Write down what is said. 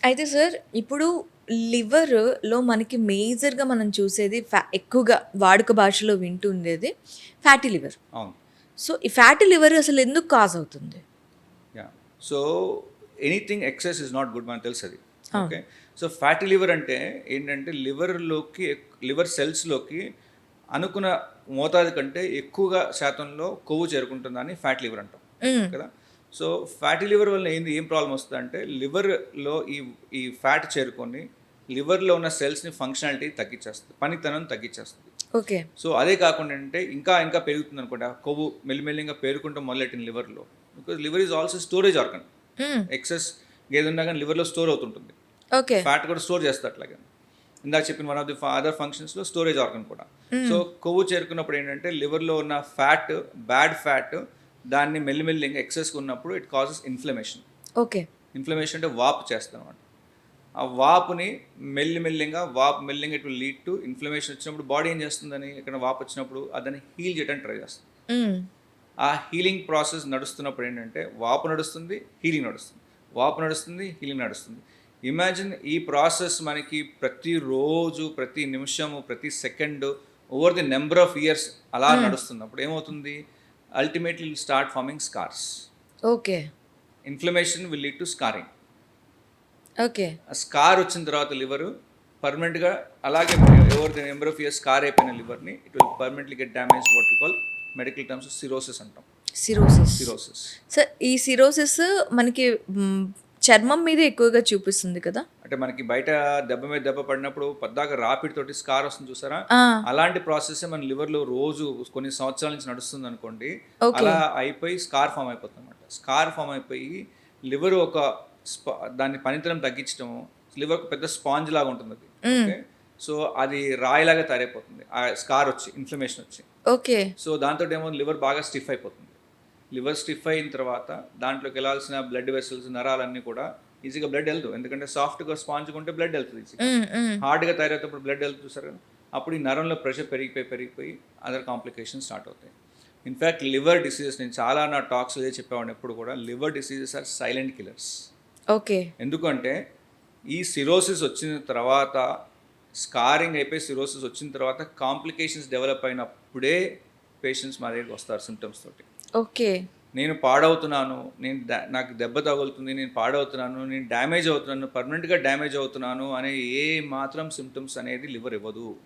అయితే సార్ ఇప్పుడు లివర్‌లో మనకి మేజర్‌గా మనం చూసేది ఎక్కువగా వాడుక భాషలో వింటుండేది ఫ్యాటీ లివర్. అవును. సో, ఈ ఫ్యాటీ లివర్ అసలు ఎందుకు కాజ్ అవుతుంది? Yeah! So, anything excess is not good మనకు తెలుసది. అవును. ఓకే. సో, ఫ్యాటీ లివర్ అంటే ఏంటంటే లివర్ సెల్స్‌లోకి అనుకున్న మోతాదు కంటే ఎక్కువగా శాతంలో కొవ్వు చేరుకుంటుందని ఫ్యాటీ లివర్ అంటాం. హ్మ్. కదా! సో, ఫ్యాటీ లివర్ వలన ఏం ప్రాబ్లమ్ వస్తదంటే లివర్‌లో ఈ ఫ్యాట్ చేరుకొని లివర్‌లో ఉన్న సెల్స్‌ని ఫంక్షనాలిటీ తగ్గించేస్తది. పనితనం తగ్గించేస్తది. ఓకే. సో, అదే కాకుండా ఏంటంటే ఇంకా పెరుగుతుందనుకోండి. ఆ కొవ్వు మెల్లిమెల్లిగా పేరుకుంటూ మొదలెట్టింది లివర్‌లో. Because liver is also storage organ. Hmm. Excess ఏదున్నా గాని లివర్‌లో స్టోర్ అవుతుంటుంది. ఓకే. ఫ్యాట్ కూడా స్టోర్ చేస్తది అట్లాగే. ఇందాక చెప్పిన వన్ ఆఫ్ ది అదర్ ఫంక్షన్స్‌లో స్టోరేజ్ ఆర్గన్ కూడా. So, hmm. కొవ్వు చేరుకున్నప్పుడు ఏంటంటే లివర్‌లో ఉన్న బ్యాడ్ ఫ్యాట్ దాన్ని మెల్లిమెల్లిగా ఎక్సెస్‌గా ఉన్నప్పుడు it causes inflammation. Okay. Inflammation అంటే వాపు చేస్తదనమాట. ఆ వాపుని వాపు మెల్లింగా it will lead to inflammation వచ్చినప్పుడు బాడీ ఏం చేస్తుందని ఎక్కడైనా వాపు వచ్చినప్పుడు దాన్ని హీల్ చేయడానికి ట్రై చేస్తుంది. హ్మ్. ఆ హీలింగ్ ప్రాసెస్ నడుస్తున్నప్పుడు ఏంటంటే వాపు నడుస్తుంది, హీలింగ్ నడుస్తుంది. వాపు నడుస్తుంది, హీలింగ్ నడుస్తుంది. ఇమాజిన్ ఈ ప్రాసెస్ మనకి ప్రతిరోజు, ప్రతి నిమిషము, ప్రతి second over the number of years అలా హ్మ్. నడుస్తున్నప్పుడు ఏమవుతుంది? Ultimately will start forming scars. Okay. Inflammation will lead to scarring. Okay. ఆ స్కార్ వచ్చిన తర్వాత లివరు పర్మనెంట్‌గా అలాగే over the number of years scar అయిపోయిన లివర్‌ని it will permanently get damaged what we call medical terms cirrhosis అంటాం. Cirrhosis. Cirrhosis. Sir ఈ cirrhosis మనకి చర్మం మీద ఎక్కువగా చూపిస్తుంది కదా! అంటే మనకి బయట దెబ్బ మీద దెబ్బ పడినప్పుడు పద్దాక రాపిడితోటి స్కార్ వస్తుంది చూసారా? ఆ! అలాంటి ప్రాసెసే మన లివర్‌లో రోజు కొన్ని సంవత్సరాల నుంచి నడుస్తుందనుకోండి. ఓకే. అలా అయిపోయి స్కార్ ఫార్మ్ అయిపోతుందన్నమాట. స్కార్ ఫార్మ్ అయిపోయి లివర్ ఒక దాని పనితనం తగ్గించడము, లివర్ ఒక పెద్ద స్పాంజ్ లాగా ఉంటుందది. హ్మ్. ఓకే. సో, అది రాయిలాగా తయారైపోతుంది. ఆ స్కార్ వచ్చి, ఇన్‌ఫ్లమేషన్ వచ్చి. ఓకే. సో, దాంతోటేమో లివర్ బాగా స్టిఫ్ అయిపోతుంది. లివర్ స్టిఫ్ అయిన తర్వాత దాంట్లోకి ఎళ్ళాల్సిన బ్లడ్ వెసల్స్, నరాలన్నీ కూడా ఈజీగా బ్లడ్ ఎళ్ళదు. ఎందుకంటే సాఫ్ట్‌గా స్పాంజ్‌గా ఉంటే బ్లడ్ ఎళ్తది ఈజీగా. హ్మ్. హ్మ్. హార్డ్‌గా తయారయ్యేటప్పుడు బ్లడ్ ఎళ్తది చూసారు కదా! అప్పుడు ఈ నరంలో ప్రెషర్ పెరిగిపోయి అదర్ కాంప్లికేషన్స్ స్టార్ట్ అవుతాయి. ఇన్‌ఫాక్ట్ లివర్ డిసీజెస్ నేను చాలా నా టాక్స్‌లో ఇదే చెప్పేవాడిని ఎప్పుడు కూడా liver diseases are silent killers. Okay. ఎందుకంటే ఈ సిరోసిస్ వచ్చిన తర్వాత స్కారింగ్ అయిపోయి సిరోసిస్ వచ్చిన తర్వాత కాంప్లికేషన్స్ డెవలప్ అయినప్పుడే పేషెంట్స్ మా దగ్గరికి వస్తారు సింప్టమ్స్ తోటి. ఓకే. నేను పాడవుతున్నాను. నాకు దెబ్బ తగులుతుంది. నేను పాడవుతున్నాను. నేను డ్యామేజ్ అవుతున్నాను. పర్మనెంట్‌గా డ్యామేజ్ అవుతున్నాను అనే ఏ మాత్రం సింప్టమ్స్ అనేది లివర్ ఇవ్వదు.